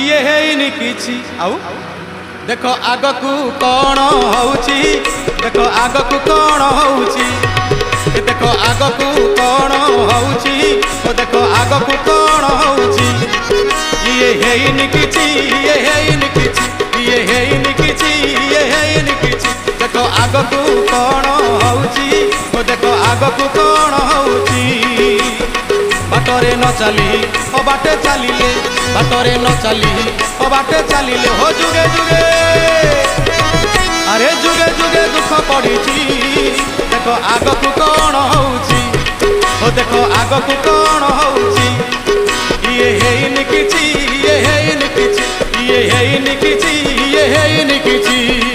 ଇଏ ହେଇନି କିଛି। ଆଉ ଦେଖ ଆଗକୁ କଣ ହଉଛି, ଦେଖ ଆଗକୁ କଣ ହଉଛି, ଦେଖ ଆଗକୁ କଣ ହଉଛି, ଦେଖ ଆଗକୁ କଣ ହଉଛି। ଇଏ ହେଇନି କିଛି, ଇଏ ହେଇନି କିଛି, ଇଏ ହେଇନି କିଛି, ଇଏ ହେଇନି କିଛି। ଦେଖ ଆଗକୁ କଣ ହଉଛି, ଦେଖ ଆଗକୁ କଣ ହଉଛି। ବାଟରେ ନ ଚାଲି ଓ ବାଟେ ଚାଲିଲେ, ବାଟରେ ନ ଚାଲି ଓ ବାଟେ ଚାଲିଲେ हो जुगे जुगे, अरे जुगे जुगे दुख पड़िछि। देखो आगकु कौन होउछि, ओ देखो आगकु कौन होउछि। ये हेइनि किछि, ये हेइनि किछि, ये हेइनि किछि, ये हेइनि किछि।